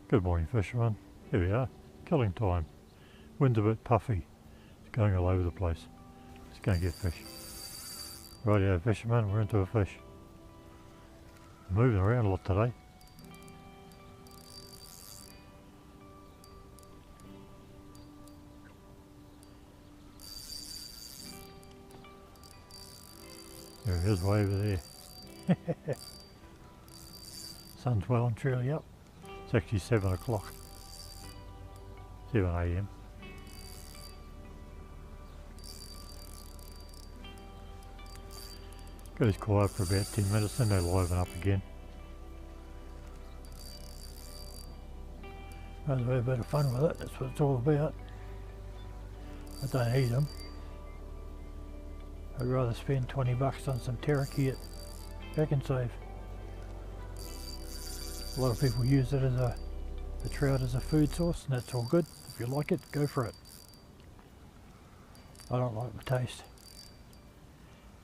Good morning, fishermen. Here we are, killing time. Wind's a bit puffy. It's going all over the place. Let's go and get fish. Rightio, fishermen, we're into a fish. Moving around a lot today. There he is, way over there. Sun's well and truly up. It's actually 7 o'clock. 7 AM. Goes quiet for about 10 minutes, then they liven up again. Might as well have a bit of fun with it, that's what it's all about. I don't eat them. I'd rather spend 20 bucks on some teriyaki at Back and Save. A lot of people use it as the trout as a food source, and that's all good. If you like it, go for it. I don't like the taste.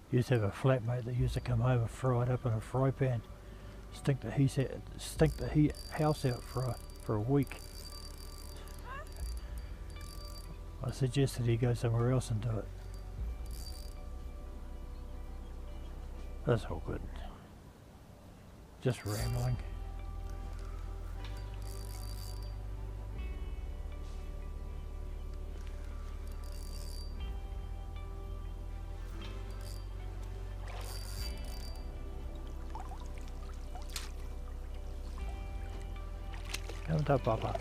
Used to have a flatmate that used to come home and fry it up in a fry pan. Stink the house out for a week. I suggested he go somewhere else and do it. That's all good. Just rambling. Come to Papa.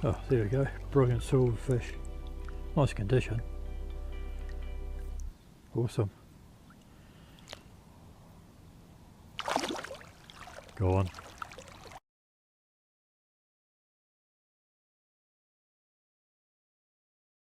Oh, there we go. Brilliant silverfish. Nice condition. Awesome. Go on.